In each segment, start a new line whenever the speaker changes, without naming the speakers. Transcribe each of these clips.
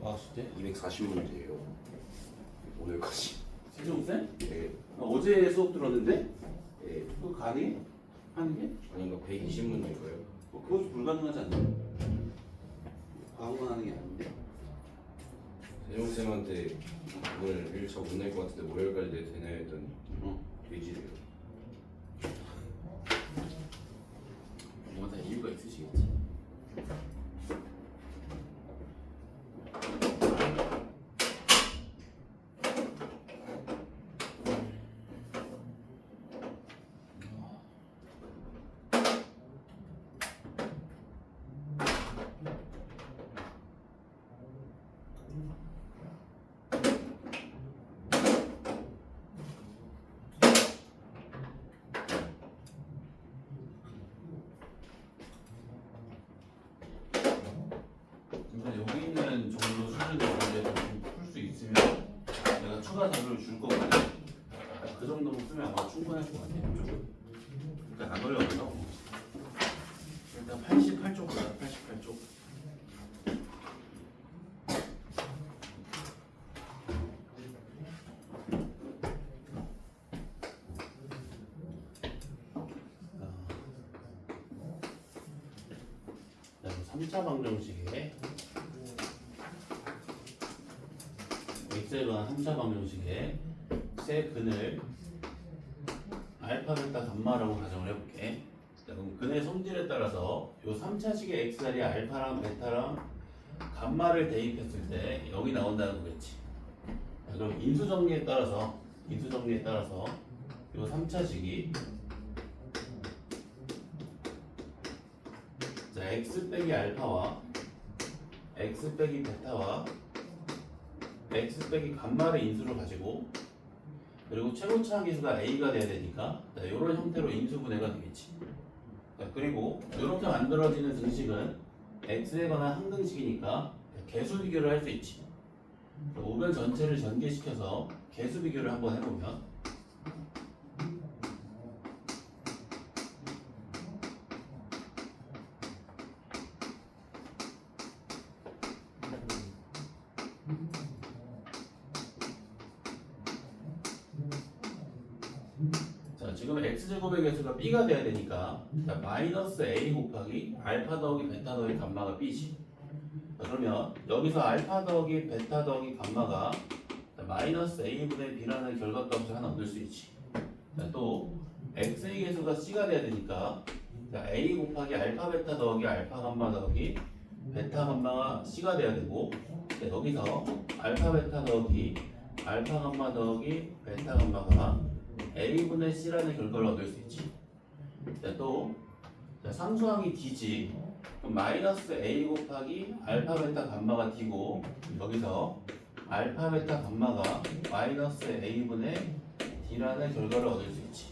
아 진짜?
240문제예요. 오늘까지.
세종쌤?
네.
어제 수업 들었는데? 예, 그거 가능해? 하는 게?
아니 이거 120문제인가요?
그것도 불가능하지 않나? 아무거나 하는 게 아닌데?
세종쌤한테 오늘 1차 못 낼 것 같은데 월요일까지 내도 되나요 했더니 돼지래요.
뭐다 이유가 있으시겠지. 근데 여기 있는 정도 수준의 문제를 풀 수 있으면 내가 추가 자료를 줄 거거든. 그 정도로 쓰면 아마 충분할 것 같아. 조금. 그러니까 안 어려워서. 일단 88쪽 보자. 88쪽. 자, 3차 방정식에 x에 관한 3차 방정식에 세 근을 알파, 베타, 감마라고 가정을 해볼게. 자, 그럼 근의 성질에 따라서 이 3차식의 x 자리에 알파랑 베타랑 감마를 대입했을 때 0이 나온다는 거겠지. 자, 그럼 인수정리에 따라서 이 3차식이 자, x 빼기 알파와 x 빼기 베타와 x 빼기 감마를 인수를 가지고 그리고 최고차항 계수가 a가 돼야 되니까 이런 형태로 인수분해가 되겠지. 자, 그리고 이렇게 만들어지는 등식은 x에 관한 항등식이니까 개수 비교를 할 수 있지. 우변 전체를 전개시켜서 개수 비교를 한번 해보면 자, 지금 x제곱의 개수가 b가 돼야 되니까 자, 마이너스 a 곱하기 알파 더하기 베타 더하기 감마가 b지. 자, 그러면 여기서 알파 더하기 베타 더하기 감마가 자, 마이너스 a분의 b라는 결과값을 하나 얻을 수 있지. 자, 또 x의 개수가 c가 돼야 되니까 자, a 곱하기 알파 베타 더하기 알파 감마 더하기 베타 감마가 c가 돼야 되고 자, 여기서 알파 베타 더하기 알파 감마 더하기 베타 감마가 a분의 c라는 결과를 얻을 수 있지. 자, 또 자, 상수항이 d지. 그럼 마이너스 a 곱하기 알파 베타 감마가 d고 여기서 알파 베타 감마가 마이너스 a분의 d라는 결과를 얻을 수 있지.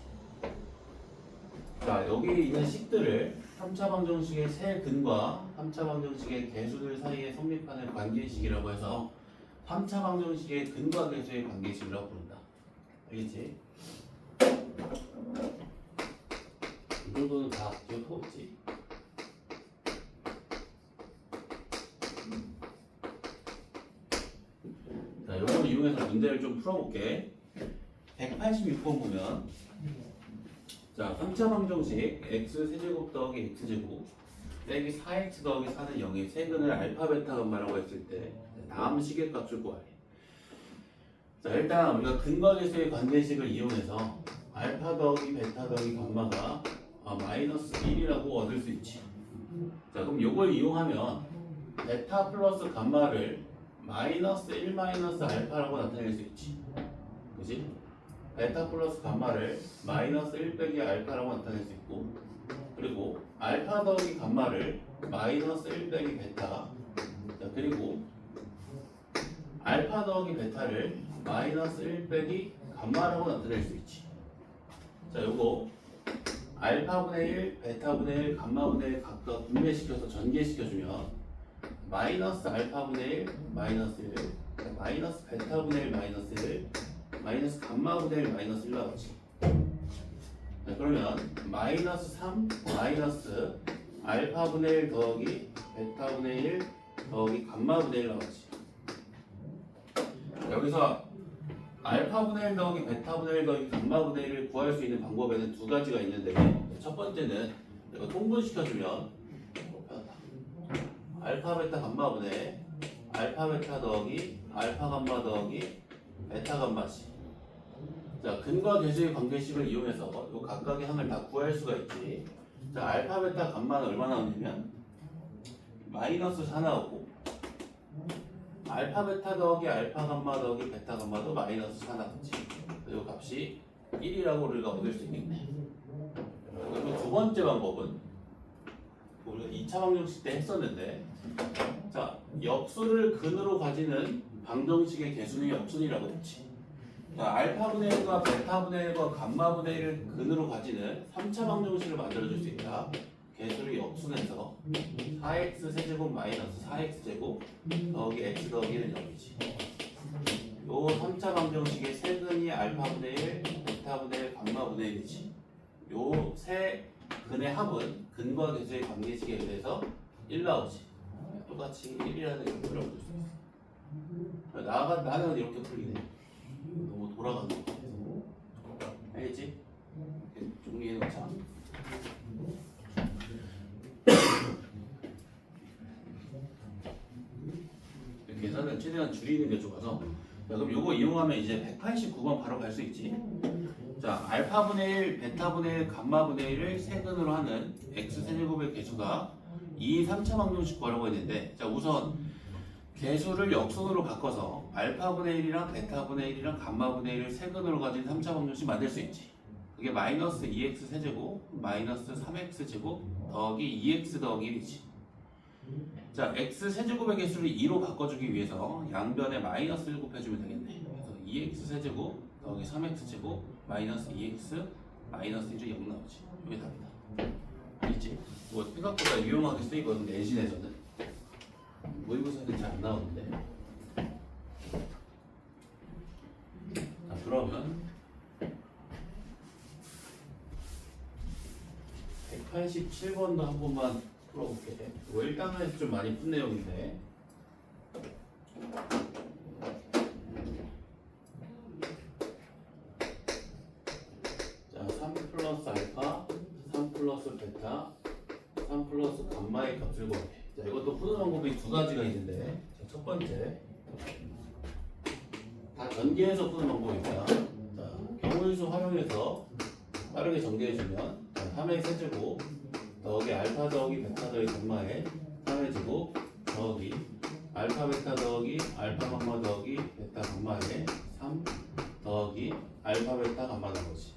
자, 여기 있는 식들을 3차 방정식의 세 근과 3차 방정식의 개수들 사이에 성립하는 관계식이라고 해서 3차 방정식의 근과 개수의 관계식이라고 부른다. 알겠지? 이 정도는 다 기억하고 있지? 자, 이걸 이용해서 문제를 좀 풀어볼게. 186번 보면 자, 3차 방정식 x 세제곱 더하기 x제곱 빼기 4x 더하기 4는 0의 세근을 알파 베타 감마라고 했을 때 다음 식의 값을 구하래. 자, 일단 우리가 근과 개수의 관계식을 이용해서 알파 더하기 베타 더하기 감마가 마이너스 1이라고 얻을 수 있지. 자, 그럼 이걸 이용하면 베타 플러스 감마를 마이너스 1 마이너스 알파라고 나타낼 수 있지. 그지? 베타 플러스 감마를 마이너스 1 빼기 알파라고 나타낼 수 있고 그리고 알파 더하기 감마를 마이너스 1 빼기 베타 자, 그리고 알파 더하기 베타를 마이너스 1 빼기 감마라고 나타낼 수 있지. 자, 요거 알파분의 1, 베타분의 1, 감마분의 1 각각 분배시켜서 전개시켜주면 마이너스 알파분의 1, 마이너스 1, 마이너스 베타분의 1, 마이너스 1, 마이너스 감마분의 1, 마이너스 1 나오지. 자, 그러면 마이너스 3, 마이너스 알파분의 1 더하기 베타분의 1 더하기 감마분의 1 나오지. 여기서 알파분의 1 더하기 베타분의 1 더하기 감마분의 1을 구할 수 있는 방법에는 두 가지가 있는데 첫 번째는 이거 통분시켜주면 알파 베타 감마분의 알파 베타 더하기 알파 감마 더하기 베타 감마지. 자, 근과 계수의 관계식을 이용해서 이 각각의 항을 다 구할 수가 있지. 자, 알파 베타 감마는 얼마 나오냐면 마이너스 4 나오고 알파 베타 더하기 알파 감마 더하기 베타 감마도 마이너스 4 나오지. 이 값이 1이라고 우리가 얻을 수 있겠네. 그리고 두 번째 방법은 우리가 2차 방정식 때 했었는데, 자, 역수를 근으로 가지는 방정식의 개수는 역순이라고 했지. 자, 알파분의 1과 베타분의 1과 감마분의 1을 근으로 가지는 3차 방정식을 만들어줄 수 있다. 개수를 역순해서 4x 세제곱 마이너스 4x 제곱 더하기 x 더하기는 0이지. 요 3차 방정식의 세근이 알파분의 1, 베타분의 1, 감마분의 1이지. 요 세 근의 합은 근과 계수의 관계식에 의해서 1 나오지. 똑같이 1이라는 걸 풀어볼 수 있어. 나는 이렇게 풀리네. 너무 돌아가는 거 같아서. 알겠지? 정리해 놓자. 계산을 최대한 줄이는 게 좋아서. 자, 그럼 요거 이용하면 이제 189번 바로 갈 수 있지. 자, 알파분의 1, 베타분의 1, 감마분의 1을 세근으로 하는 x세제곱의 개수가 2, 3차 방정식 구하라고 했는데, 자, 우선 개수를 역순으로 바꿔서 알파분의 1이랑 베타분의 1이랑 감마분의 1을 세근으로 가진 3차 방정식 만들 수 있지. 그게 마이너스 2x 세제곱 마이너스 3x 제곱 더하기 2x 더하기 1이지. 자, x 세제곱의 개수를 2로 바꿔주기 위해서 양변에 마이너스를 곱해주면 되겠네. 그래서 2x 세제곱 더하기 3x 제곱 마이너스 2x 마이너스 1이 0 나오지. 이게 답이다. 있지? 뭐 생각보다 유용하게 쓰이거든, 내신에서는. 모의고사는 잘 안 나오는데. 자, 그러면 187번도 한 번만 풀어볼게. 이거 1단원에서 좀 많이 푼 내용인데. 자, 3 플러스 알파, 3 플러스 베타, 3 플러스 감마의 값을 구하래. 자, 이것도 푸는 방법이 두 가지가 있는데, 자, 첫 번째, 다 전개해서 푸는 방법이 있다. 자, 경우일수 활용해서 빠르게 전개해주면, 3의 세제곱 더하기 알파 더하기 베타 더하기 감마에 3의 제곱 더하기 알파 베타 더하기 알파 감마 더하기 베타 감마에 3 더하기 알파 베타 감마 나머지.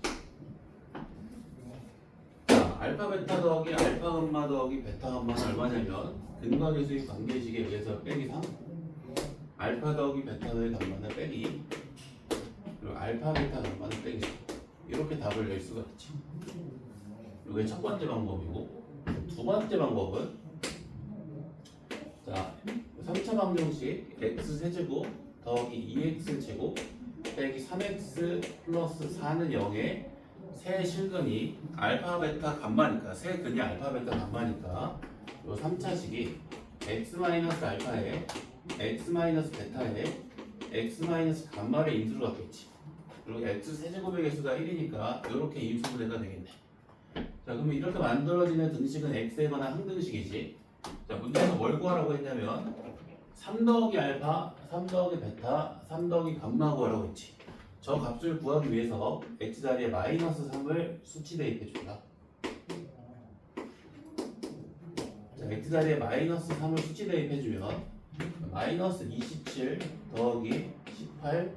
자, 알파 베타 더하기 알파 감마 더하기 베타 감마는 얼마냐면 근과 계수의 관계식에 의해서 빼기 3, 알파 더하기 베타 더하기 감마는 빼기, 그리고 알파 베타 감마는 빼기 3. 이렇게 답을 낼 수가 있지. 이게 첫 번째 방법이고, 두 번째 방법은, 자, 3차 방정식 x 세제곱 더하기 2x 제곱 빼기 3x 플러스 4는 0에 세 실근이 알파 베타 감마니까, 세 근이 알파 베타 감마니까 요 3차식이 x 마이너스 알파에 x 마이너스 베타에 x 마이너스 감마를 인수로 갖겠지. 그리고 x 세제곱의 개수가 1이니까 이렇게 인수분해가 되겠네. 자, 그러면 이렇게 만들어지는 등식은 x에 관한 항등식이지. 자, 문제에서 뭘 구하라고 했냐면 3 더하기 알파, 3 더하기 베타, 3 더하기 감마 구하라고 했지. 저 값을 구하기 위해서 x 자리에 마이너스 3을 수치 대입해 준다. 자, x 자리에 마이너스 3을 수치 대입해 주면 마이너스 27 더하기 18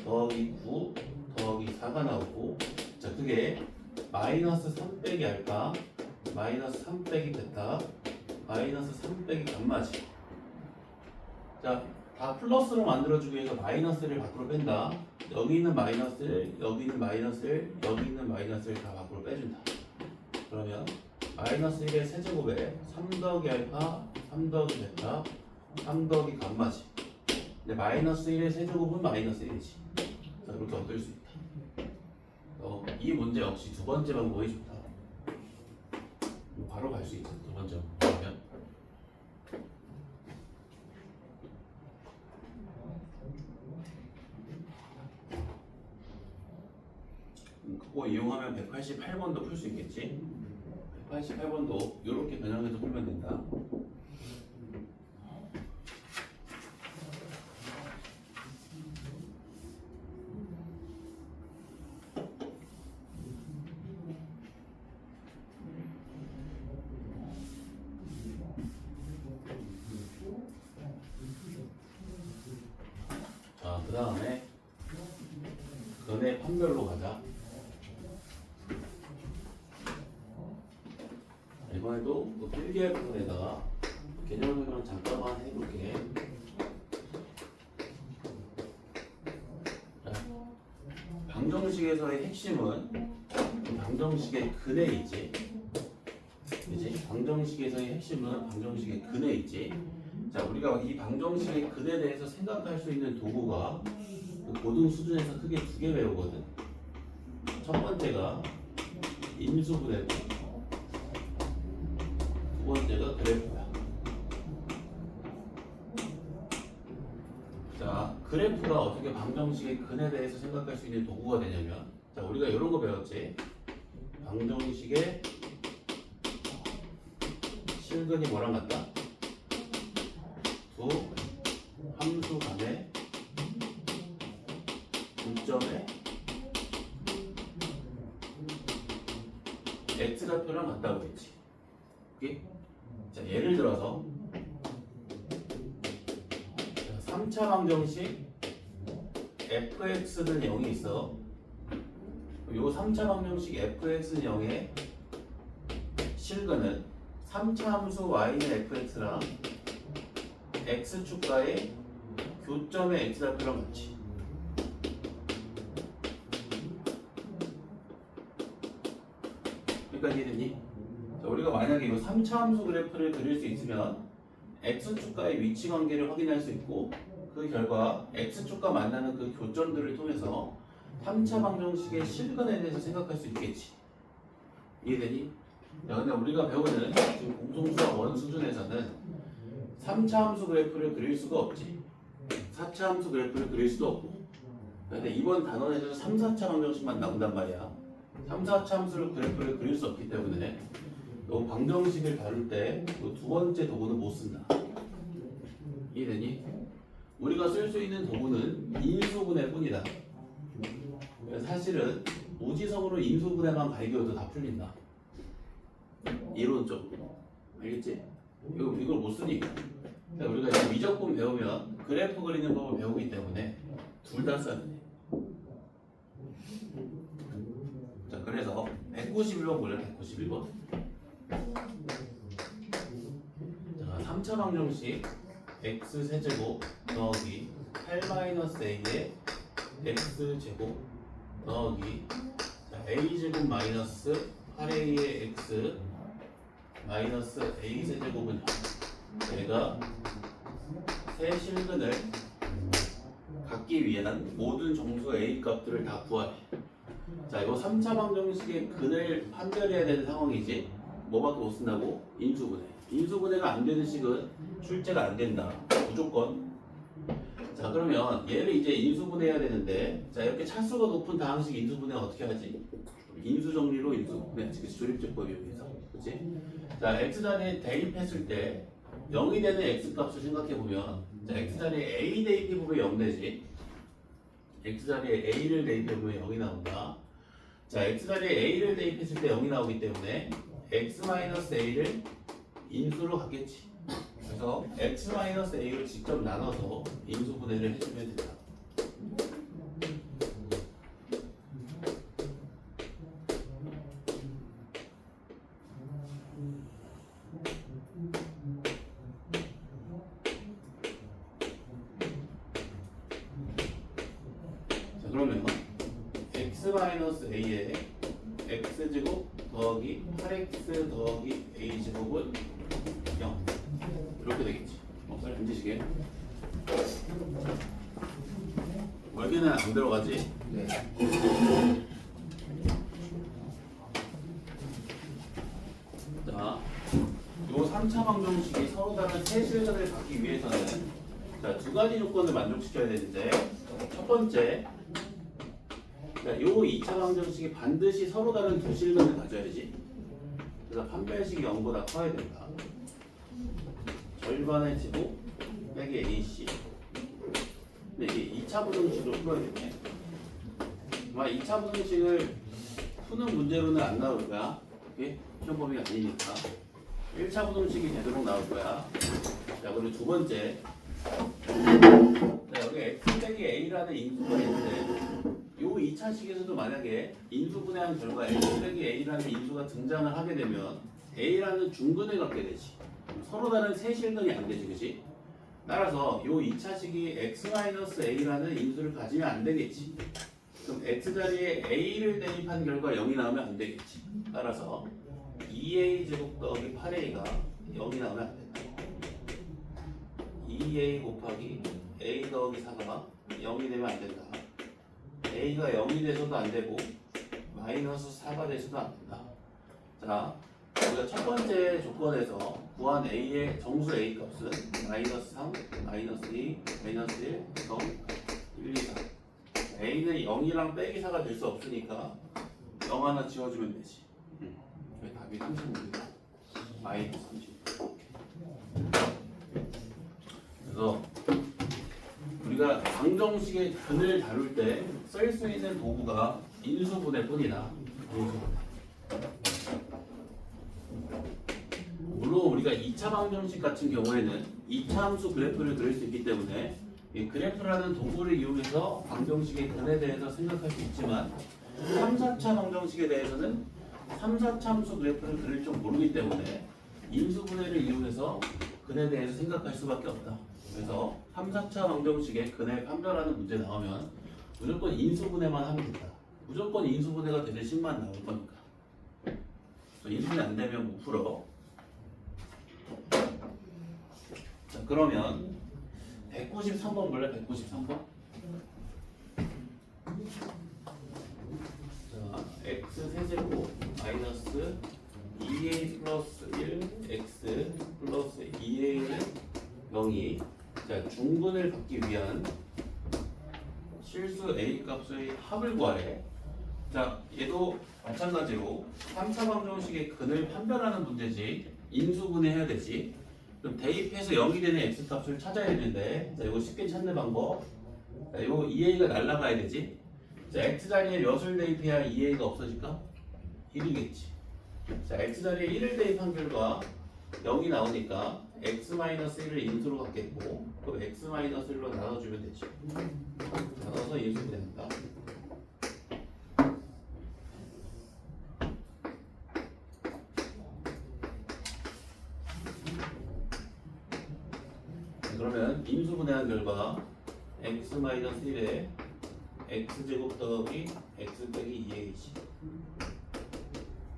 더하기 9 더하기 4가 나오고, 자, 그게 마이너스 3 빼기 알파, 마이너스 3 빼기 베타, 마이너스 3 빼기 감마지. 자, 다 플러스로 만들어주기 위해서 마이너스를 밖으로 뺀다. 여기 있는 마이너스 1, 여기 있는 마이너스 1, 여기 있는 마이너스 1 다 밖으로 빼준다. 그러면 마이너스 1의 세제곱에 3 더하기 알파, 3 더하기 베타, 3 더하기 감마지. 근데 마이너스 1의 세제곱은 마이너스 1이지. 자, 이렇게 얻을 수 있다. 이 문제 역시 두 번째 방법이 좋다. 바로 갈 수 있어. 두 번째 방법이면. 그거 이용하면 188번도 풀 수 있겠지. 188번도 이렇게 변형해서 풀면 된다. 자, 그 다음에 근의 판별로 가자. 이번에도 그 필기할 부분에다가 개념 설명 잠깐만 해볼게. 자, 방정식에서의 핵심은 방정식의 근에 있지. 그치? 방정식에서의 핵심은 방정식의 근에 있지. 자, 우리가 이 방정식의 근에 대해서 생각할 수 있는 도구가 그 고등 수준에서 크게 두 개 배우거든. 첫 번째가 인수분해고, 두 번째가 그래프야. 자, 그래프가 어떻게 방정식의 근에 대해서 생각할 수 있는 도구가 되냐면, 자, 우리가 이런 거 배웠지. 방정식의 실근이 뭐랑 같다? 두 함수 간의 분점의 x좌표랑 같다고 했지. 오케이? 자, 예를 들어서 3차 방정식 fx는 0이 있어. 요 3차 방정식 fx는 0의 실근은 3차 함수 y는 fx랑 x축과의 교점의 x좌표랑 같이. 여기까지 이해됐니? 자, 우리가 만약에 이 3차 함수 그래프를 그릴 수 있으면 x축과의 위치 관계를 확인할 수 있고, 그 결과 x축과 만나는 그 교점들을 통해서 3차 방정식의 실근에 대해서 생각할 수 있겠지. 이해되니? 야, 근데 우리가 배우는 지금 공통수학 원 수준에서는 3차 함수 그래프를 그릴 수가 없지. 4차 함수 그래프를 그릴 수도 없고. 근데 이번 단원에서 3, 4차 방정식만 나온단 말이야. 3, 4차 함수를 그래프를 그릴 수 없기 때문에 이 방정식을 다룰 때 두 번째 도구는 못 쓴다. 이해되니? 우리가 쓸 수 있는 도구는 인수분해뿐이다. 사실은 무지성으로 인수분해만 가리켜도 다 풀린다. 이론적으로. 알겠지? 이걸 못 쓰니까. 우리가 이제 미적분 배우면 그래프 그리는 법을 배우기 때문에 둘 다 써야 돼. 자, 그래서 191번 볼래? 191번. 자, 3차 방정식 x세제곱 더하기 8-a의 x제곱 더하기 a제곱 마이너스 8a의 x 마이너스 a세제곱은 얘가 세 실근을 갖기 위한 모든 정수 a 값들을 다 구하래. 자, 이거 3차 방정식의 근을 판별해야 되는 상황이지. 뭐밖에 못 쓴다고? 인수분해. 인수분해가 안 되는 식은 출제가 안 된다. 무조건. 자, 그러면 얘를 이제 인수분해해야 되는데, 자, 이렇게 차수가 높은 다항식 인수분해 어떻게 하지? 인수정리로 인수분해. 그치? 조립제법 이용해서. 그치? 자, x자리에 대입했을 때 0이 되는 x값을 생각해보면, 자, x자리에 a 대입해보면 0 되지. x자리에 a를 대입해보면 0이 나온다. 자, x자리에 a를 대입했을 때 0이 나오기 때문에 x-a를 인수로 갖겠지. 그래서 x-a를 직접 나눠서 인수분해를 해주면 된다. 자, 그러면 x-a에 x제곱 더하기 8x 더하기 a제곱은 0 이렇게 되겠지. 빨리 앉으시게. 월계는 안 들어가지?
네.
자, 요 3차 방정식이 서로 다른 세 실근을 갖기 위해서는 자, 두 가지 조건을 만족시켜야 되는데, 첫 번째 자, 요 2차 방정식이 반드시 서로 다른 두 실근을 가져야지. 그래서 판별식이 0보다 커야 된다. 절반의 제곱 빼기 AC. 근데 이게 2차 부등식으로 풀어야 되네. 아마 2차 부등식을 푸는 문제로는 안 나올 거야. 그게 시험 범위가 아니니까. 1차 부등식이 되도록 나올 거야. 자, 그리고 두 번째. 자, 여기 x 빼기 a라는 인수가 있는데 요 2차식에서도 만약에 인수분해한 결과 x 빼기 a라는 인수가 등장을 하게 되면 a라는 중근을 갖게 되지. 서로 다른 세 실근이 안 되지, 그치? 따라서 요 2차식이 x-a라는 인수를 가지면 안 되겠지. 그럼 x 자리에 a를 대입한 결과 0이 나오면 안 되겠지. 따라서 2a 제곱 더하기 8a가 0이 나오면 안 된다. 2a 곱하기 a 더하기 4가 0이 되면 안 된다. a가 0이 돼서도 안 되고 마이너스 4가 돼서도 안 된다. 자, 우리가 첫 번째 조건에서 구한 a의 정수 a 값은 마이너스 3, 마이너스 2, 마이너스 1, 0, 1, 2, 4. a는 0이랑 빼기 4가 될 수 없으니까 0 하나 지워주면 되지. 답이 35입니다. 마이너스 30. 그래서 우리가 방정식의 근을 다룰 때 쓸 수 있는 도구가 인수분해뿐이다. 물론 우리가 2차 방정식 같은 경우에는 2차 함수 그래프를 그릴 수 있기 때문에 이 그래프라는 도구를 이용해서 방정식의 근에 대해서 생각할 수 있지만 3, 4차 방정식에 대해서는 3, 4차 함수 그래프를 그릴 줄 모르기 때문에 인수분해를 이용해서 근에 대해서 생각할 수밖에 없다. 그래서 3, 4차 방정식의 근을 판별하는 문제 나오면 무조건 인수분해만 하면 된다. 무조건 인수분해가 되는 식만 나올 거니까. 인수분해 안 되면 못 풀어. 자, 그러면 193번 볼래? 193번? 자, x 세제곱 마이너스 2a 플러스 1 x 플러스 2a는 0이 자, 중근을 받기 위한 실수 a 값의 합을 구하래. 자, 얘도 마찬가지로 3차 방정식의 근을 판별하는 문제지. 인수분해해야 되지. 그럼 대입해서 0이 되는 x 값을 찾아야 되는데, 자, 이거 쉽게 찾는 방법. 자, 이거 2a가 날라가야 되지. 자, x 자리에 몇을 대입해야 2a가 없어질까? 1이겠지. 자, x 자리에 1을 대입한 결과 0이 나오니까 x-1을 인수로 갖겠고, 또 x-1로 나눠주면 되지. 나눠서 인수분해한다. 그러면 인수분해한 결과 x-1에 x제곱 더하기 x 빼기 2a지.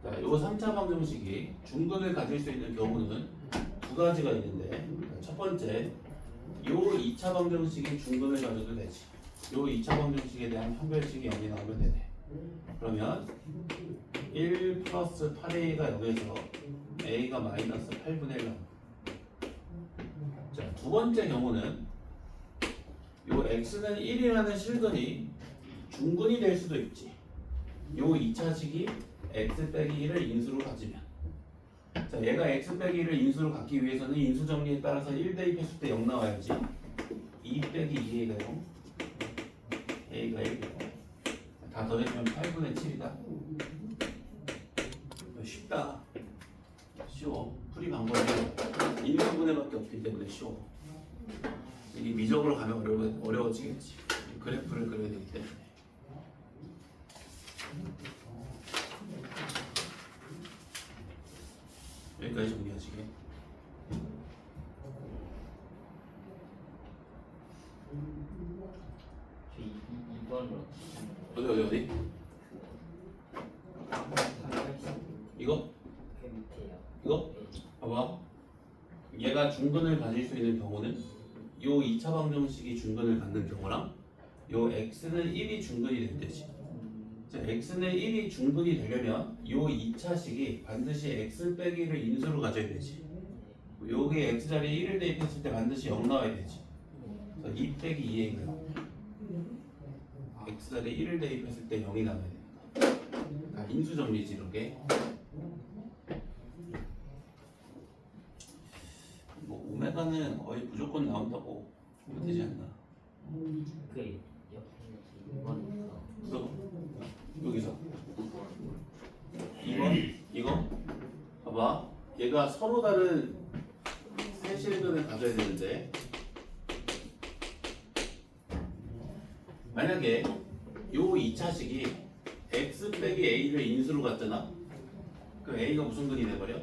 자, 요 3차 방정식이 중근을 가질 수 있는 경우는 두 가지가 있는데, 첫 번째, 요 2차 방정식이 중근을 가져도 되지. 요 2차 방정식에 대한 판별식이 0이 나오면 되네. 그러면 1 플러스 8a가 0에서 a가 마이너스 8분의 1 나옵니다. 자, 두 번째 경우는 요 x는 1이라는 실근이 중근이 될 수도 있지. 요 2차식이 x 빼기 1을 인수로 가지면, 자, 얘가 x 빼기 1을 인수로 갖기 위해서는 인수 정리에 따라서 1 대입했을 때 0 나와야지. 2 빼기 2a가 0, a가 1, 0. 다 더해주면 8분의 7이다. 쉽다. 쉬워. 풀이 방법이 인수분해밖에 없기 때문에 쉬워. 이 미적으로 가면 어려워지겠지. 그래프를 그려야 되기 때문에. 여기까지 정리하시게. 어디? 이거? 이거? 봐봐. 얘가 중근을 가질 수 있는 경우는 요 2차 방정식이 중근을 갖는 경우랑 요 x는 1이 중근이 될 때지. 자, x는 1이 중근이 되려면 요 2차식이 반드시 x 빼기를 인수로 가져야 되지. 여기 x 자리에 1을 대입했을 때 반드시 0 나와야 되지. 그래서 2 빼기 2a가 x자리에 1을 대입했을 때 0이 나와야 되니까 다 인수 정리지 이렇게. 뭐 오메가는 거의 무조건 나온다고 보면 되지 않나?
그 옆에 2번부터
여기서 2번 이거 봐봐, 얘가 서로 다른 세 실근을 가져야 되는데 만약에 요 2차식이 x 빼기 a를 인수로 갔잖아. 그럼 a가 무슨 근이 돼버려?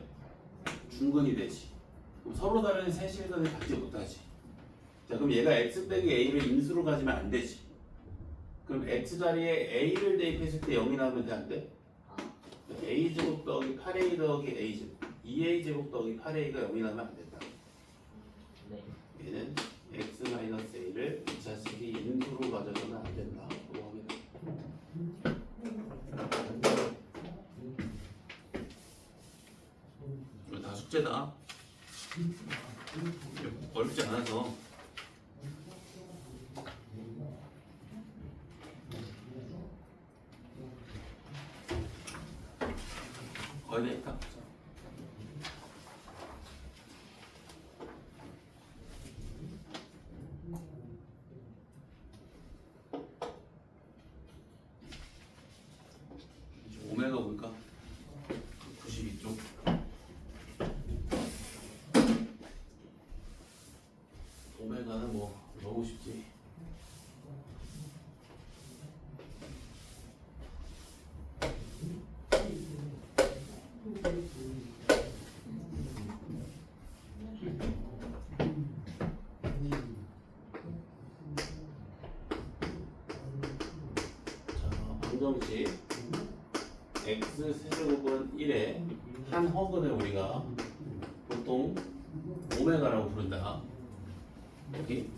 중근이 되지. 그럼 서로 다른 세 실근을 갖지 못하지. 자, 그럼 얘가 x 빼기 a를 인수로 가지면 안 되지. 그럼 x 자리에 a를 대입했을 때 0이 나오면 돼, 안 돼? a제곱 더하기 8a 더하기 a제곱 2a제곱 더하기 8a가 0이 나오면 안 된다.
네.
얘는 x-a를 2차식이 인수로 가져서는 안 된다. 라고 합니다. 이거 다 숙제다. 어렵지 않아서. 거의 다 있다. 오메가 볼까? 92쪽. 오메가는 뭐 너무 쉽지. 자, 방정식 x 세제곱은 1의 한 허근을 우리가 보통 오메가라고 부른다. 여기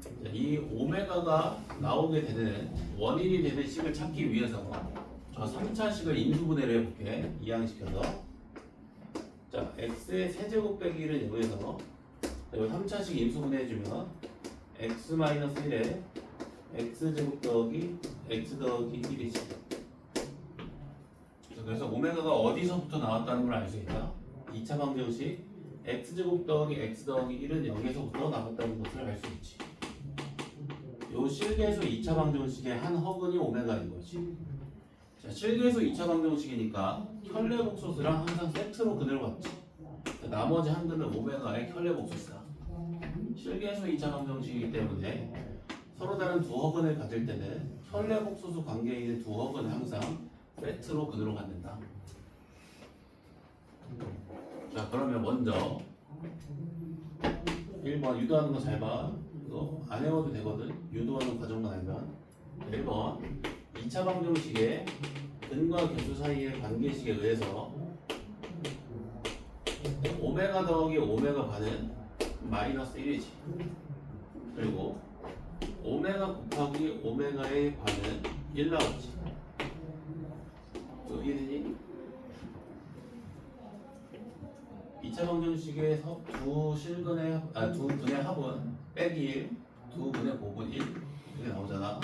자, 이 오메가가 나오게 되는 원인이 되는 식을 찾기 위해서 저 3차식을 인수분해를 해볼게. 이항시켜서 자, x의 세제곱 빼기 1을 여기서 이 3차식 인수분해해주면 x-1에 x제곱 더하기 x 더하기 1이지. 그래서 오메가가 어디서부터 나왔다는 걸 알 수 있다. 2차 방정식 x제곱 더하기 x 더하기 1은 0에서부터 나왔다는 것을 알 수 있지. 요 실계수 2차 방정식의 한 허근이 오메가인 거지. 자, 실계수 2차 방정식이니까 켤레복소수랑 항상 세트로 그대로 갔지. 나머지 한 근은 오메가의 켤레복소수다. 실계수 2차 방정식이기 때문에 서로 다른 두 허근을 가질 때는 켤레복소수 관계에 있는 두 허근은 항상 세트로 그대로 갖는다. 자, 그러면 먼저 1번 유도하는 거 잘 봐. 이거 안 외워도 되거든. 유도하는 과정만 알면. 1번 2차 방정식의 근과 개수 사이의 관계식에 의해서 오메가 더하기 오메가 반은 마이너스 1이지. 그리고 오메가 곱하기 오메가의 반은 1 나오지. 이해되니? 2차 방정식의 두 실근의 두 분의 합은 빼기 1, 두 분의 곱은 1 이렇게 나오잖아.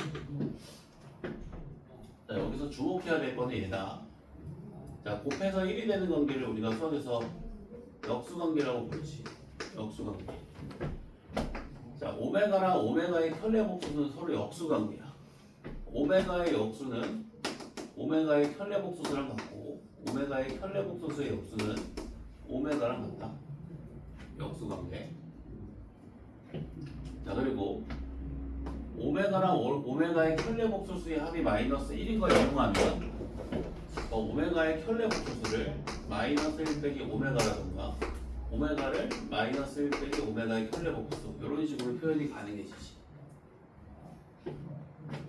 자, 여기서 주목해야 될 거는 얘다. 자, 곱해서 1이 되는 관계를 우리가 수학에서 역수관계라고 부르지. 역수관계. 자, 오메가랑 오메가의 켤레복수는 서로 역수관계야. 오메가의 역수는 오메가의 켤레복소수랑 같고 오메가의 켤레복소수의 역수는 오메가랑 같다. 역수관계. 자, 그리고 오메가랑 오메가의 켤레복소수의 합이 마이너스 1인 걸 이용하면 오메가의 켤레복소수를 마이너스 1 빼기 오메가라든가 오메가를 마이너스 1 빼기 오메가의 켤레복소수 이런 식으로 표현이 가능해지지.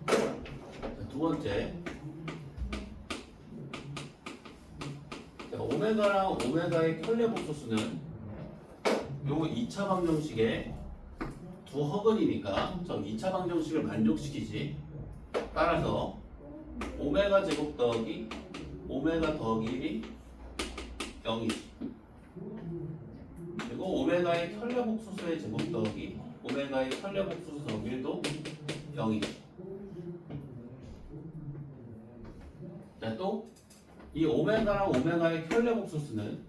자, 두 번째 오메가랑 오메가의 켤레복소수는 요 2차 방정식의 두 허근이니까 저 2차 방정식을 만족시키지. 따라서 오메가 제곱 더하기 오메가 더하기 1이 0이지. 그리고 오메가의 켤레복소수의 제곱 더하기 오메가의 켤레복소수 더하기 1도 0이지. 이 오메가랑 오메가의 켤레복소수는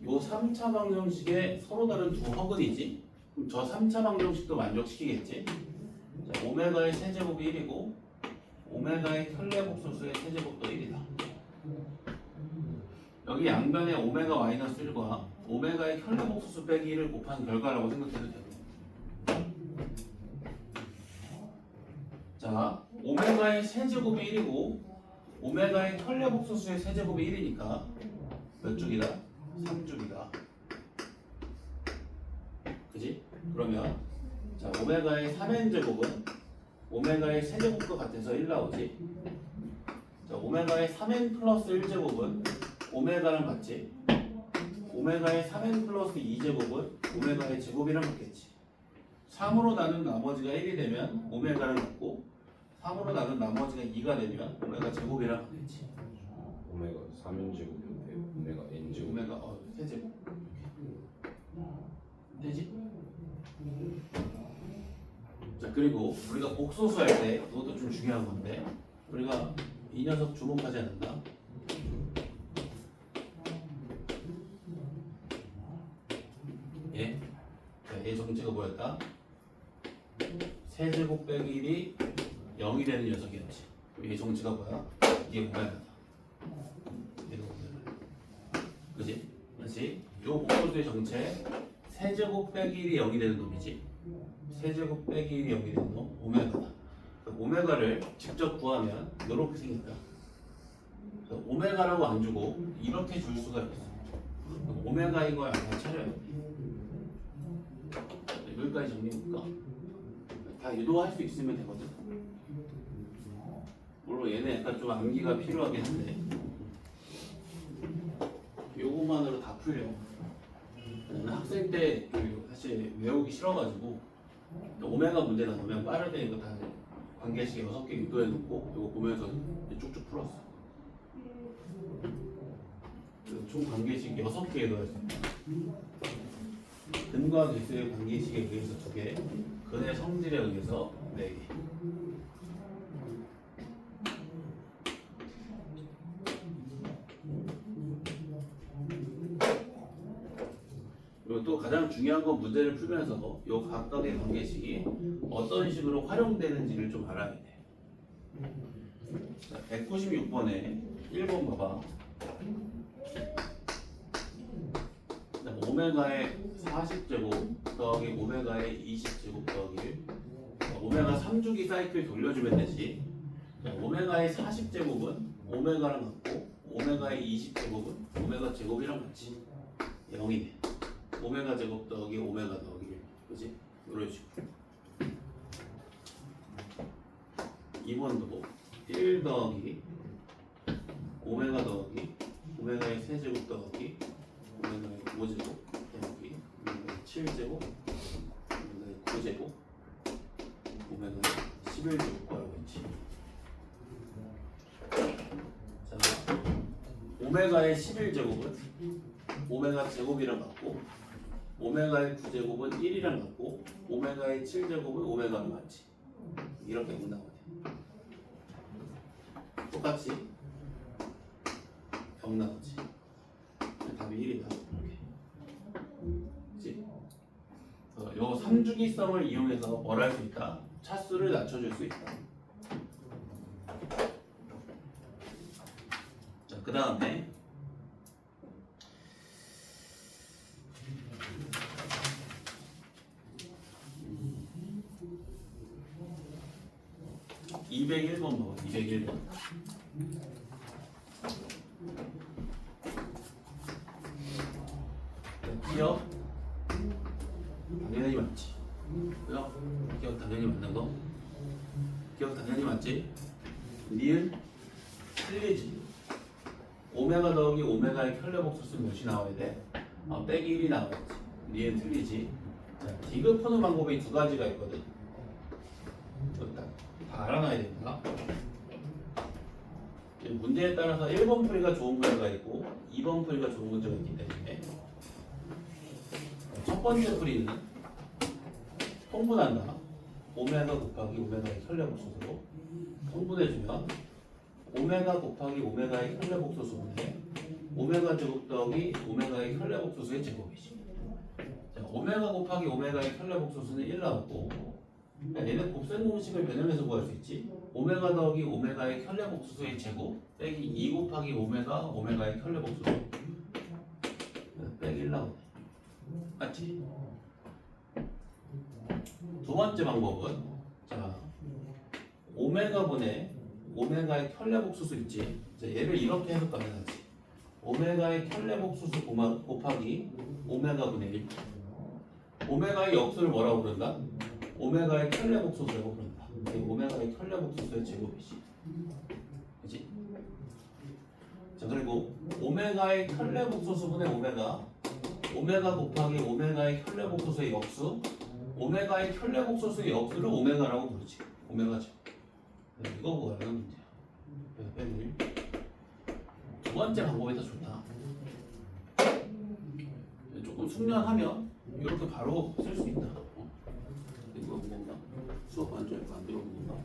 요 3차 방정식의 서로 다른 두 허근이지. 그럼 저 3차 방정식도 만족시키겠지. 자, 오메가의 세제곱이 1이고 오메가의 켤레복소수의 세제곱도 1이다. 여기 양변에 오메가 마이너스 1과 오메가의 켤레복소수 빼기 1을 곱한 결과라고 생각해도 되고. 자, 오메가의 세제곱이 1이고 오메가의 켤레복소수의 세제곱이 1이니까 몇 쪽이다? 3쪽이다. 그지? 그러면 자, 오메가의 3n제곱은 오메가의 세제곱과 같아서 1 나오지. 자, 오메가의 3n 플러스 1제곱은 오메가랑 같지. 오메가의 3n 플러스 2제곱은 오메가의 제곱이랑 같겠지. 3으로 나눈 나머지가 1이 되면 오메가랑 같고 3으로 나눈 나머지가 2가 되면 오메가 제곱이랑 같겠지.
오메가 3인제곱인데 오메가 n제곱.
오메가 세제곱 되지? 자, 그리고 우리가 복소수 할 때 이것도 좀 중요한 건데 우리가 이 녀석 주목하지 않는다. 얘 정체가 뭐였다? 세제곱 빼기 1이 0이 되는 녀석이었지. 그럼 얘 정체가 뭐야? 이게 오메가다. 얘도 오메가. 그지? 그렇지? 요 복소수의 정체 세제곱 빼기 1이 0이 되는 놈이지. 세제곱 빼기 1이 0이 되는 놈 오메가다. 오메가를 직접 구하면 이렇게 생긴다. 오메가라고 안 주고 이렇게 줄 수가 있어. 오메가인 걸 알아 차려야 돼. 여기까지 정리해볼까? 다 유도할 수 있으면 되거든. 물론 얘네 약간 좀 암기가 필요하긴 한데 요것만으로 다 풀려. 나는 학생 때 사실 외우기 싫어가지고 오메가 문제 나오면 빠르게 이거 다 관계식 6개 유도해놓고 이거 보면서 쭉쭉 풀었어. 총 관계식 6개 유도했어. 근과 개수의 관계식에 의해서 2개, 근의 성질에 의해서 4개. 그리고 또 가장 중요한 건 문제를 풀면서 이 각각의 관계식이 어떤 식으로 활용되는지를 좀 알아야 돼. 196번에 1번 봐봐. 오메가의 40제곱 더하기 오메가의 20제곱 더하기 1. 오메가 3주기 사이클 돌려주면 되지. 오메가의 40제곱은 오메가랑 같고 오메가의 20제곱은 오메가 제곱이랑 같이 0이네. 오메가 제곱 더하기 오메가 더하기 1. 그치? 이런 식으로. 2번도 1 더하기 오메가 더하기 오메가의 세제곱 더하기 오메가의 5제곱 더하기 오메가의 7제곱 오메가의 9제곱 오메가의 11제곱과 같이. 자, 오메가의 11제곱은 오메가 제곱이랑 같고 오메가의 9제곱은 1이랑 같고 오메가의 7제곱은 오메가랑 같지. 이렇게 나오네. 똑같이 0 나오지. 답이 1이다. 그치? 요 3주기성을 이용해서 뭘 할 수 있다? 차수를 낮춰줄 수 있다. 자, 그 다음에 201번 봐봐. 201번. 기억 당연히 맞지. 그죠? 기억 당연히 맞는 거. 기억 당연히 맞지. 니은 틀리지. 오메가 더하기 오메가의 켤레복소수 몇이 나와야 돼? 빼기 1이 나와야지. 니은 틀리지. 자, 디귿 푸는 방법이 두 가지가 있거든. 다 알아놔야 된다. 문제에 따라서 1번 풀이가 좋은 문제가 있고 2번 풀이가 좋은 문제가 있기 때문에 첫 번째 풀이는 통분한다. 오메가 곱하기 오메가의 켤레복소수로 통분해주면 오메가 곱하기 오메가의 혈례복소수분의 오메가 제곱 더하기 오메가의 혈례복소수의 제곱이지. 자, 오메가 곱하기 오메가의 혈례복소수는 1 나왔고, 얘는 곱셈 공식을 변형해서 구할 수 있지. 오메가 더하기 오메가의 혈례복소수의 제곱 빼기 2 곱하기 오메가의 혈례복소수 빼기 1 나오네. 맞지? 두 번째 방법은, 자, 오메가분의 오메가의 혈례복소수 있지. 자, 얘를 이렇게 해석하면 하지. 오메가의 혈례복소수 곱하기 오메가분의 1. 오메가의 역수를 뭐라고 부른다? 오메가의 혈례복소수라고 부른다. 오메가의 혈례복소수의 제곱이지. 그치? 자, 그리고 오메가의 혈례복소수분의 오메가 곱하기 오메가의 혈례복소수의 역수, 오메가의 혈례복소수의 역수를 오메가라고 부르지. 오메가죠. 이거 구하는 문제야. 그래서 빼기 1. 두 번째 방법이 더 좋다. 조금 숙련하면 이렇게 바로 쓸 수 있다. 이거 뭔가 수업 안 좋아할 안 들어오는 건가?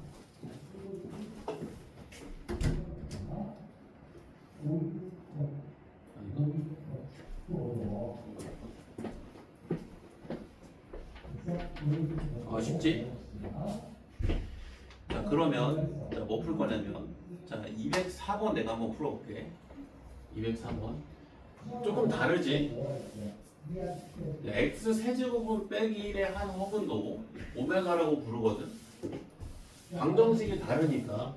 쉽지? 자, 그러면 뭐 풀 거냐면, 자, 204번 내가 한번 풀어볼게. 204번 조금 다르지? x 세제곱은 빼기 1의 한 허분도 오메가라고 부르거든. 방정식이 다르니까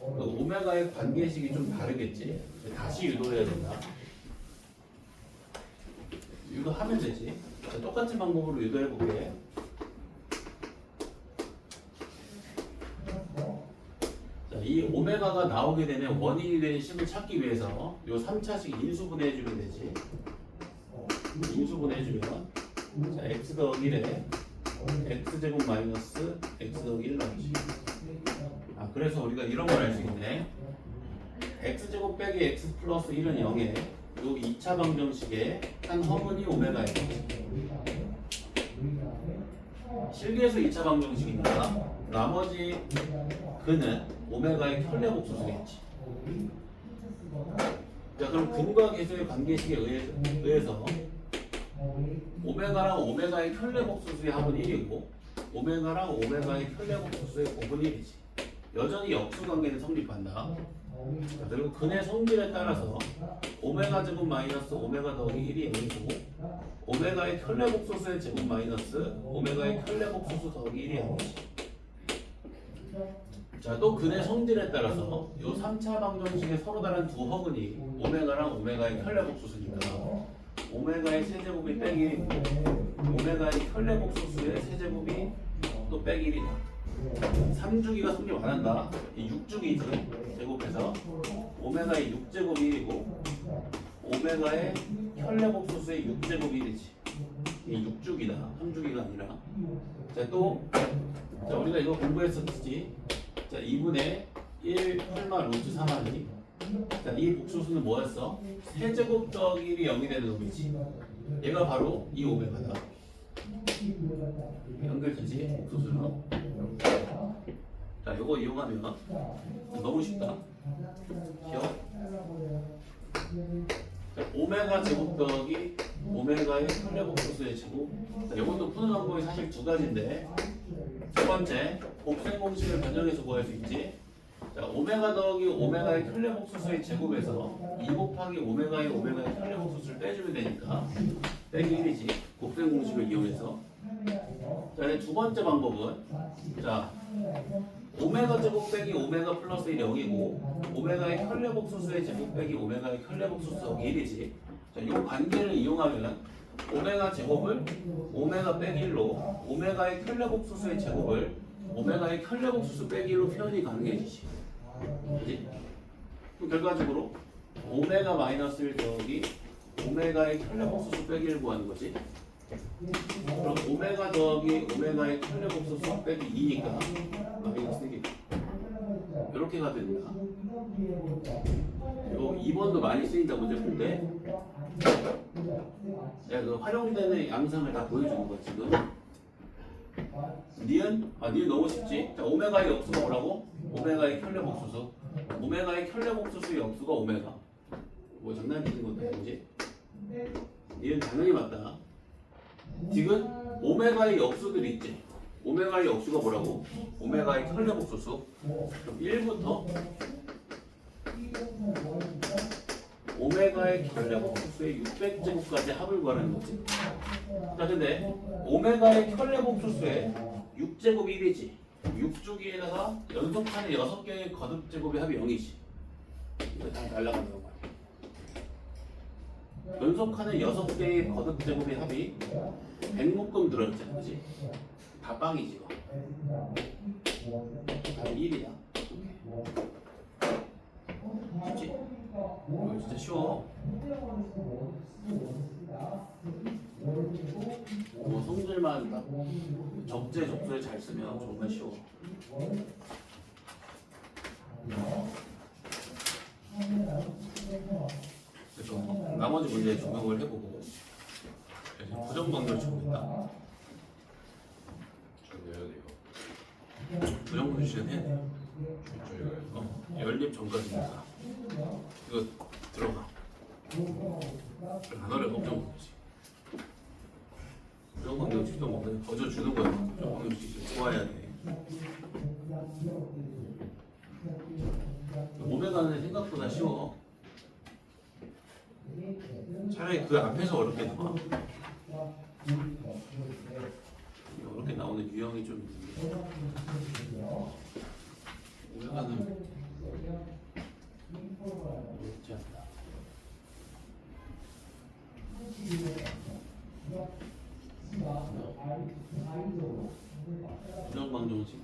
오메가의 관계식이 좀 다르겠지. 다시 유도해야 된다. 유도하면 되지. 자, 똑같은 방법으로 유도해볼게. 자, 이 오메가가 나오게 되면 원인이 되는 식을 찾기 위해서 요 3차식 인수분해해주면 되지. 인수분해해주면, 자, x 더하기 1에 x제곱 마이너스 x 더하기 1 나오지. 아, 그래서 우리가 이런 걸 알 수 있네. x제곱 빼기 x 플러스 1은 0에 요 2차 방정식의 한 허분이 오메가예요. 실계에서 2차 방정식이니까 나머지 근은 오메가의 혈례복소수겠지. 자, 그럼 근과 계수의 관계식에 의해서 오메가랑 오메가의 혈례복소수의 합은 1이고 오메가랑 오메가의 혈례복소수의 곱은 1이지. 여전히 역수관계는 성립한다. 자, 그리고 근의 성질에 따라서 오메가 제곱 마이너스 오메가 더하기 1이 0이고 오메가의 혈례복소수의 제곱 마이너스 오메가의 혈례복소수 더하기 1이 0이지. 자, 또 근의 성질에 따라서 요 3차 방정식의 서로 다른 두 허근이 오메가랑 오메가의 혈례복소수니까 오메가의 세제곱이 빼기 1이고 오메가의 혈례복소수의 세제곱이 또 빼기 1이다. 3주기가 성립 안 한다. 이 6주기지. 제곱해서 오메가의 6제곱이 1이고 오메가의 혈례복소수의 6제곱이 1이지. 이 6주기다. 3주기가 아니라. 자, 또 자, 우리가 이거 공부했었지. 자, 2분의 1 풀마 루트 3하니. 자, 이 복소수는 뭐였어? 세제곱 더하기 1이 0이 되는 놈이지. 얘가 바로 이 오메가다. 연결되지? 복소수는. 자, 이거 이용하면 너무 쉽다. 기억? 자, 오메가 제곱 더하기 오메가의 혈례복소수의 제곱. 자, 이것도 푸는 방법이 사실 두 가지인데, 첫 번째 곱셈 공식을 변형해서 구할 수 있지. 자, 오메가 더하기 오메가의 혈례복소수의 제곱에서 2 곱하기 오메가의 혈례복소수를 빼주면 되니까 빼기 1이지. 곱셈 공식을 이용해서. 자, 두 번째 방법은, 자, 오메가 제곱 빼기 오메가 플러스 1이 0이고 오메가의 혈례복소수의 제곱 빼기 오메가의 혈례복소수 더하기 1이지. 자, 이 관계를 이용하면 오메가 제곱을 오메가 빼기 1로 오메가의 혈례복소수의 제곱을 오메가의 혈례복소수 빼기 1로 표현이 가능해지지. 그치? 그럼 결과적으로 오메가 마이너스 1 더하기 오메가의 혈례복소수 빼기 1 구하는 거지. 그럼 오메가 더하기 오메가의 혈례복소수 빼기 2니까 마이너스 1이 이렇게가 된다. 요 2번도 많이 쓰인다 문제 풀 때. 내가 그 활용되는 양상을 다 보여주는 거야 지금. 니은? 아, 니은 너무 쉽지. 자, 오메가의 역수가 뭐라고? 오메가의 혈례복소수. 오메가의 켤레복수수의 역수가 오메가. 뭐 장난치는 것도 아니지? 이건 당연히 맞다. 지금 오메가의 역수들이 있지. 오메가의 역수가 뭐라고? 오메가의 켤레복수수. 그럼 1부터 오메가의 켤레복수수의 600제곱까지 합을 구하는 거지. 자, 근데 오메가의 켤레복수수의 6제곱이 1이지. 6주기에다가 연속하는 6개의 거듭제곱의 합이 0이지. 이거 다 날라가는 거야. 연속하는 6개의 거듭제곱의 합이 100묶음 들어있잖아, 그치? 다 빵이지, 이거. 답이 1이야. 쉽지? 이거 진짜 쉬워. 뭐 성질만 딱 적재적소에 잘 쓰면 정말 쉬워. 그래서 나머지 문제 적용을 해보고 부정방정을 적용했다.
내야 돼요.
부정방정 시간 해야 돼.
저희가요.
연립 전까지니까 이거 들어가. 단어를 걱정 못하지. 부정방정 직접 먹는 거저 주는 거야. 부정방정 직접 좋아해야 돼. 오메가는 생각보다 쉬워. 차라리 그 앞에서 어렵게 나와. 어렵게 나오는 유형이 좀 있는데 오메가는 어렵지 않다. 부정방정식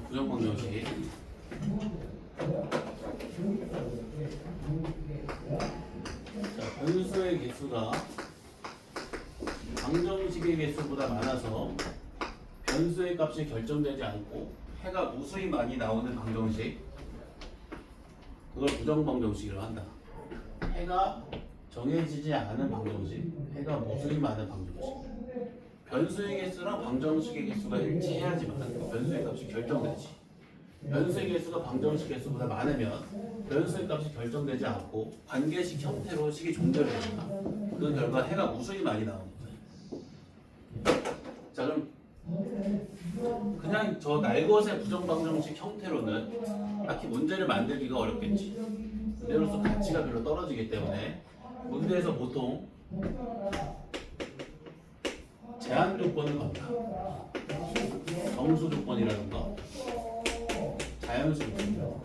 부정방정식 자, 변수의 개수가 방정식의 개수보다 많아서 변수의 값이 결정되지 않고 해가 무수히 많이 나오는 방정식, 그걸 부정방정식이라고 한다. 해가 정해지지 않은 방정식, 해가 무수히 많은 방정식. 변수의 개수랑 방정식의 개수가 일치해야지만 변수의 값이 결정되지. 변수의 개수가 방정식 개수보다 많으면 변수의 값이 결정되지 않고 관계식 형태로 식이 존재를 합니다. 그 결과 해가 무수히 많이 나오는 거예요. 자, 그럼 그냥 저 날것의 부정방정식 형태로는 딱히 문제를 만들기가 어렵겠지. 문제로서 가치가 별로 떨어지기 때문에 문제에서 보통 제한 조건을 건다. 정수 조건이라든가 자연수 조건.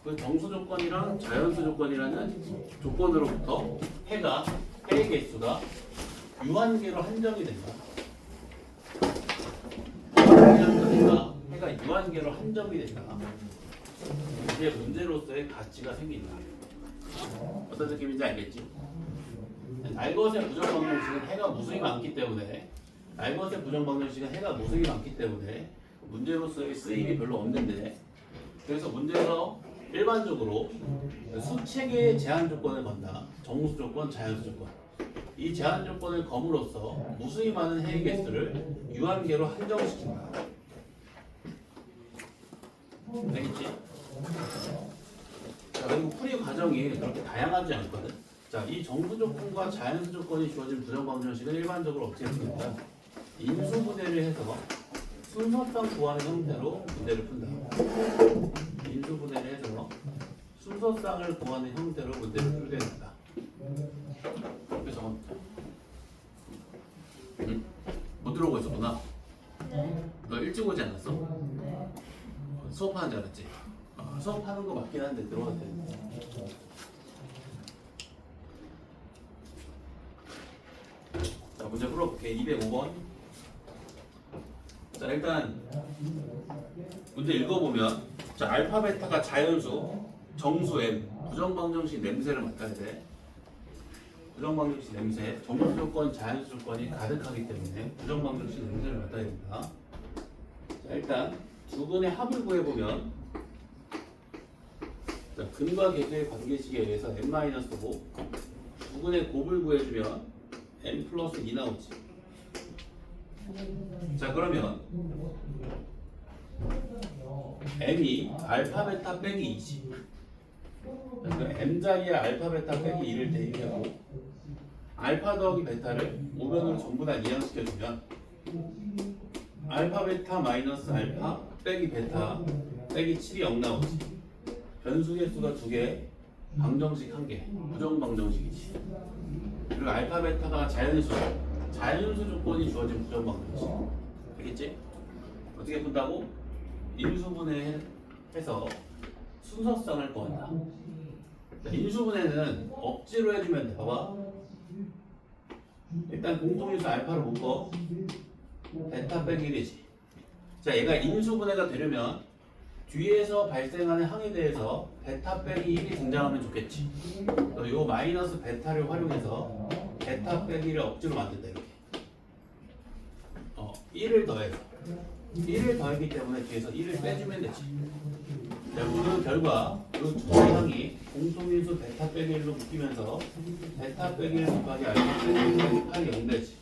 그 정수 조건이랑 자연수 조건이라는 조건으로부터 해의 개수가 유한계로 한정이 된다. 해가 유한계로 한정이 된다. 이게 문제로서의 가치가 생긴다. 어떤 느낌인지 알겠지? 날것의 부정방정식은 해가 무수히 많기 때문에 문제로서의 쓰임이 별로 없는데, 그래서 문제에서 일반적으로 수체계의 제한 조건을 건다. 정수 조건, 자연수 조건. 이 제한 조건을 검으로써 무수히 많은 해의 개수를 유한계로 한정시킨다. 알겠지? 자, 그리고 풀이 과정이 그렇게 다양하지 않거든. 자, 이 정수 조건과 자연수 조건이 주어진 부정방정식은 일반적으로 어떻게 푸는가? 인수분해를 해서 순서상 구하는 형태로 문제를 푼다. 인수분해를 해서 순서상을 구하는 형태로 문제를 풀게 된다. 이렇게 적어놓자. 응? 못 들어오고 있었구나. 너 일찍 오지 않았어? 수업하는 줄 알았지? 수업하는 거 맞긴 한데 들어가도 되는데. 자, 문제 풀어볼게. 205번. 자, 일단 문제 읽어보면, 자, 알파 베타가 자연수, 정수 m, 부정방정식 냄새를 맡아야 돼. 부정방정식 냄새, 정수 조건, 자연수 조건이 가득하기 때문에 부정방정식 냄새를 맡아야 됩니다. 자, 일단 두 근의 합을 구해보면 자, 근과 계수의 관계식에 의해서 n-5 부근의 곱을 구해주면 n 플러스 2 나오지. 자, 그러면 n이 알파 베타 빼기 2지. m자리에 알파 베타 빼기 2를 대입하고 알파 더하기 베타를 우변으로 전부 다 이항시켜주면 알파 베타 마이너스 알파 빼기 베타 빼기 7이 0 나오지. 변수 개수가 2개, 방정식 1개, 부정 방정식이지. 그리고 알파 베타가 자연수 조건이 주어진 부정 방정식. 알겠지? 어떻게 푼다고? 인수분해해서 순서쌍을 구한다. 인수분해는 억지로 해주면 돼. 봐봐. 일단 공통인수 알파를 묶어 베타 빼기 1이지. 자, 얘가 인수분해가 되려면 뒤에서 발생하는 항에 대해서 베타 빼기 1이 등장하면 좋겠지. 이 마이너스 베타를 활용해서 베타 빼기 1을 억지로 만든다. 이렇게 1을 더해서 1을 더했기 때문에 뒤에서 1을 빼주면 되지. 자, 그 결과 이 두 개의 항이 공통인수 베타 빼기 1로 묶이면서 베타 빼기 1 곱하기 알파 빼기 1 곱하기 8이 0 되지.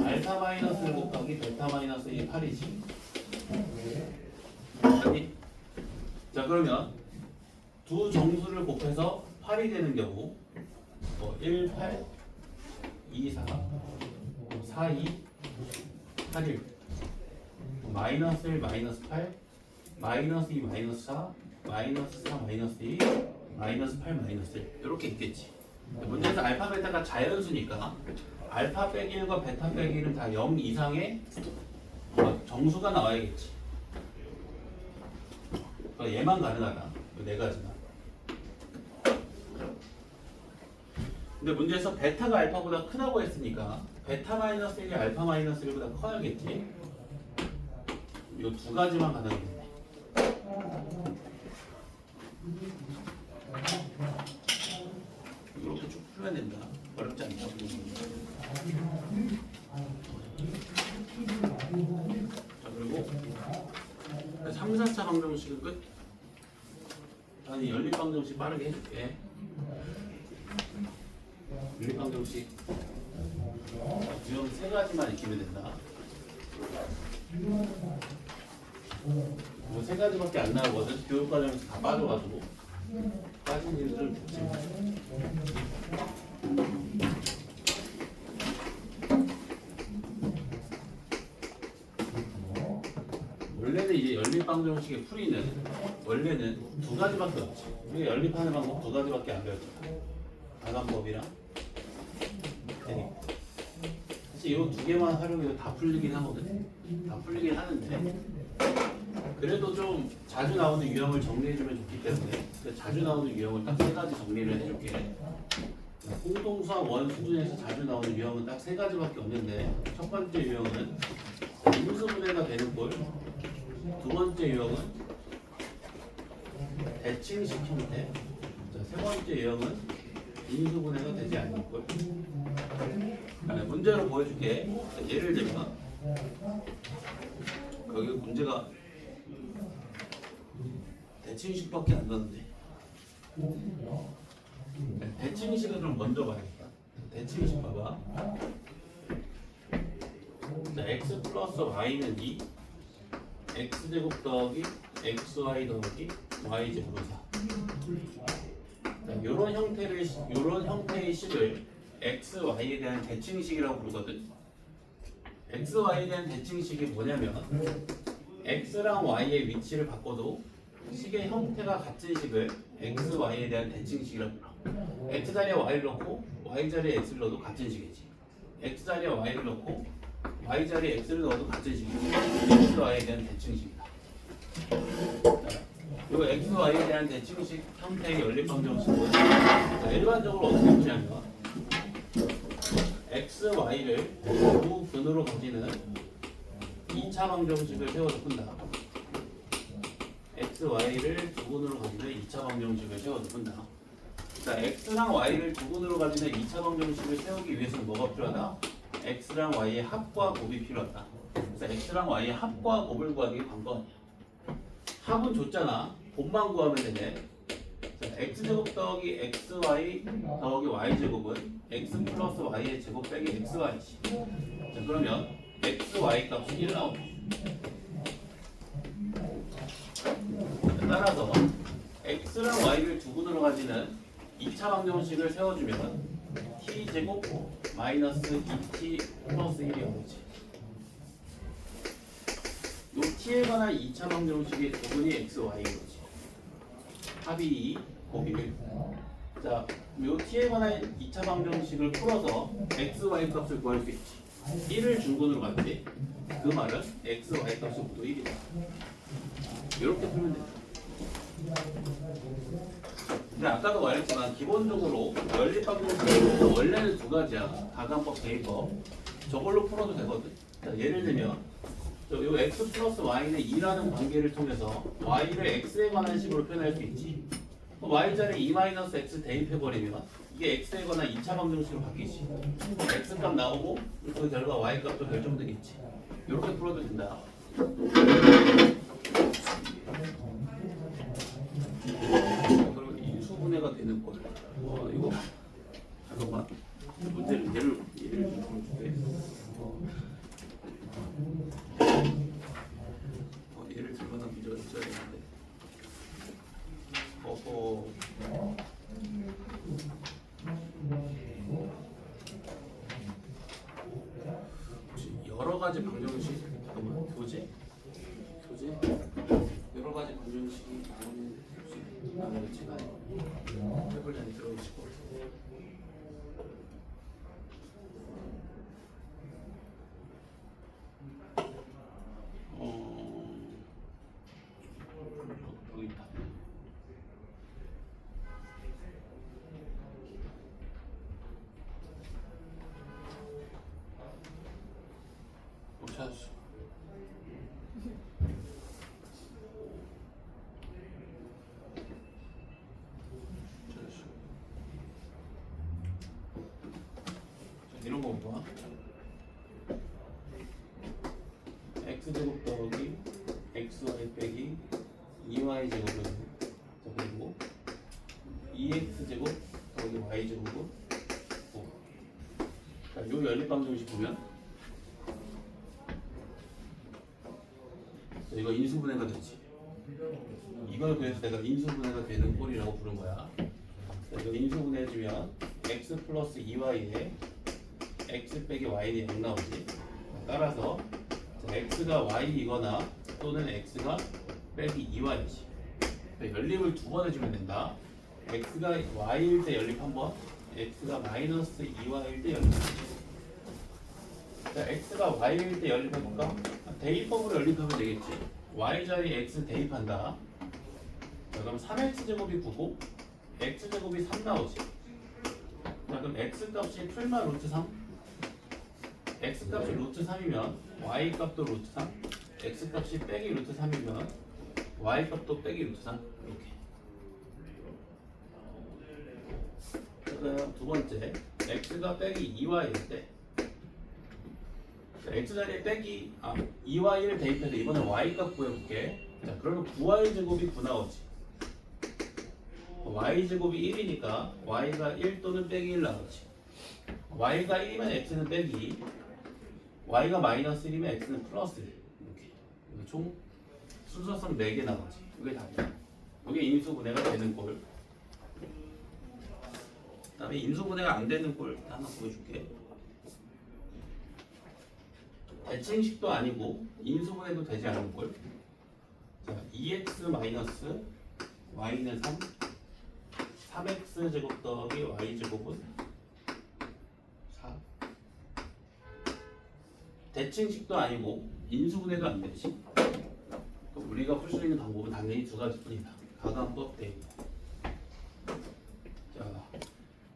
알파 마이너스 1 곱하기 베타 마이너스 1이 8이지. 아니? 자, 그러면 두 정수를 곱해서 8이 되는 경우 1, 8, 2, 4, 4, 2, 8, 1 마이너스 1, 마이너스 8 마이너스 2, 마이너스 4 마이너스 4, 마이너스 2 마이너스 8, 마이너스 1 이렇게 있겠지. 문제에서 알파 베타가 자연수니까 알파 빼기 1과 베타 빼기 1은 다 0 이상의 정수가 나와야겠지. 얘만 가능하다. 네 가지만. 근데 문제에서 베타가 알파보다 크다고 했으니까 베타 마이너스 1이 알파 마이너스 1보다 커야겠지. 이 두 가지만 가능하겠네. 이렇게 쭉 풀면 된다. 어렵지 않다. 자, 그리고 3, 4차 방정식은 끝. 아니, 연립 방정식 빠르게 해줄게. 연립 방정식 유형 세 가지만 익히면 된다. 이거 세 가지밖에 안 나오거든. 교육과정에서 다 빠져가지고 빠진 일들 듣지. 원래는 이제 연립방정식의 풀이는 원래는 두 가지밖에 없지. 우리가 연립하는 방법 두 가지밖에 안 배웠잖아. 가관법이랑 대립. 사실 이 두 개만 활용해도 다 풀리긴 하거든. 다 풀리긴 하는데 그래도 좀 자주 나오는 유형을 정리해주면 좋기 때문에 자주 나오는 유형을 딱 세 가지 정리를 해줄게. 공통수학 원 수준에서 자주 나오는 유형은 딱 세 가지밖에 없는데 첫 번째 유형은 인수분해가 되는 꼴. 두 번째 유형은 대칭식 형태. 자, 세 번째 유형은 인수분해가 되지 않는 꼴. 문제로 보여줄게. 예를 들면 여기 문제가 대칭식밖에 안 나는데 대칭식을 좀 먼저 봐야겠다. 대칭식 봐봐. 자, x 플러스 y는 2 x제곱 더하기 xy 더하기 y제곱은 4. 이런 형태의 식을 x, y에 대한 대칭식이라고 부르거든. x, y에 대한 대칭식이 뭐냐면 x랑 y의 위치를 바꿔도 식의 형태가 같은 식을 x, y에 대한 대칭식이라고 불러. x 자리에 y를 넣고 y 자리에 x를 넣어도 같은 식이지. x 자리에 y를 넣고 y 자리에 x를 넣어도 같은 식이지. x, y에 대한 대칭식이다. 그리고 x, y에 대한 대칭식 형태의 연립방정식은 일반적으로 어떻게 보냐면 x, y를 두 근으로 가지는 2차 방정식을 세워서 푼다. x, y를 두 근으로 가지는 2차 방정식을 세워서 푼다. 자, x랑 y를 두 근으로 가지는 2차 방정식을 세우기 위해서는 뭐가 필요하다? x랑 y의 합과 곱이 필요하다. 그래서 x랑 y의 합과 곱을 구하기 관건이야. 합은 줬잖아. 곱만 구하면 되네. 자, x제곱 더하기 xy 더하기 y제곱은 x 플러스 y의 제곱 빼기 xy지. 자, 그러면 xy 값이 1 나오죠. 자, 따라서 x랑 y를 두 분으로 가지는 2차 방정식을 세워주면 t제곱 마이너스 2t 플러스 1이 오지. 요 t에 관한 2차 방정식의 부분이 x, y인 거지. 합이 2, 곱이 1. 자, 요 t에 관한 2차 방정식을 풀어서 x, y 값을 구할 수 있지. 1을 중근으로 갔지. 그 말은 x, y 값이 모두 1이다. 이렇게 풀면 돼. 근데 아까도 말했지만 기본적으로 연립방정식은 원래는 두 가지야. 가간법, 대입법. 저걸로 풀어도 되거든. 자, 예를 들면 요 x 플러스 y는 2라는 관계를 통해서 y를 x에 관한 식으로 표현할 수 있지. y자리에 2-x 대입해버리면 이게 x에 관한 2차 방정식으로 바뀌지. x값 나오고 그 결과 y값도 결정되겠지. 이렇게 풀어도 된다. 그럼 인수분해가 되는 걸. 이거 잠깐만. 문제를 예를 좀 줄게. 예를 들 만한 비전을 써야 되는데. 여러 가지 방정식. 잠깐만. 교재. 여러 가지 방정식이 나오는 제가 태블릿에 들어오시고. 여기 있다. 찾았어. 이런 거 봐. x제곱 더하기 xy 빼기 2y제곱은 자, 그리고 2x제곱 더하기 y제곱은 5. 자, 요 연립방정식 보면 자, 이거 인수분해가 되지. 이걸 그래서 내가 인수분해가 되는 꼴이라고 부른 거야. 자, 이거 인수분해해주면 x 플러스 2y에 x 빼기 y는 0 나오지. 따라서 자, x가 y이거나 또는 x가 빼기 2y지. 연립을 두 번 해주면 된다. x가 y일 때 연립 한 번, x가 마이너스 2y일 때 연립 한 번. 자, x가 y일 때 연립해볼까? 대입법으로 연립하면 되겠지. y자리에 x 대입한다. 자, 그럼 3x제곱이 9고 x제곱이 3 나오지. 자, 그럼 x값이 풀마 루트 3. x값이 루트 3이면 y값도 루트 3. x값이 빼기 루트 3이면 y값도 빼기 루트 3. 이렇게. 그다음 두 번째, x가 빼기 2y일 때 자, x자리에 빼기 2y를 대입해서 이번에 y값 구해볼게. 자, 그러면 9y제곱이 9 나오지. y제곱이 1이니까 y가 1 또는 빼기 1 나오지. y가 1이면 x는 빼기, y가 마이너스 1이면 x는 플러스 1. 이렇게. 총 순서상 4개 나오지. 이게 답이야. 이게 인수분해가 되는 꼴. 그 다음에 인수분해가 안 되는 꼴 하나 보여줄게. 대칭식도 아니고 인수분해도 되지 않은 꼴. 자, 2x 마이너스 y는 3, 3x 제곱 더하기 y 제곱은 4. 대칭식도 아니고 인수분해도 안 되지. 그럼 우리가 풀 수 있는 방법은 당연히 두 가지뿐이다. 가간법, 대입. 자,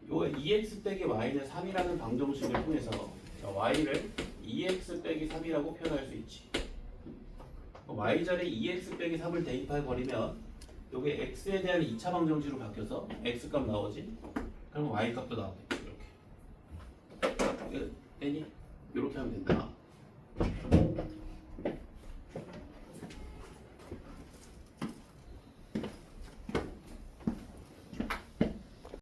요 2x 빼기 y는 3이라는 방정식을 통해서 자, y를 2x 빼기 3이라고 표현할 수 있지. y자리에 2x 빼기 3을 대입해버리면 요게 x에 대한 2차 방정식으로 바뀌어서 x값 나오지. 그럼 y값도 나오겠지. 이렇게. 되니? 이렇게 하면 된다.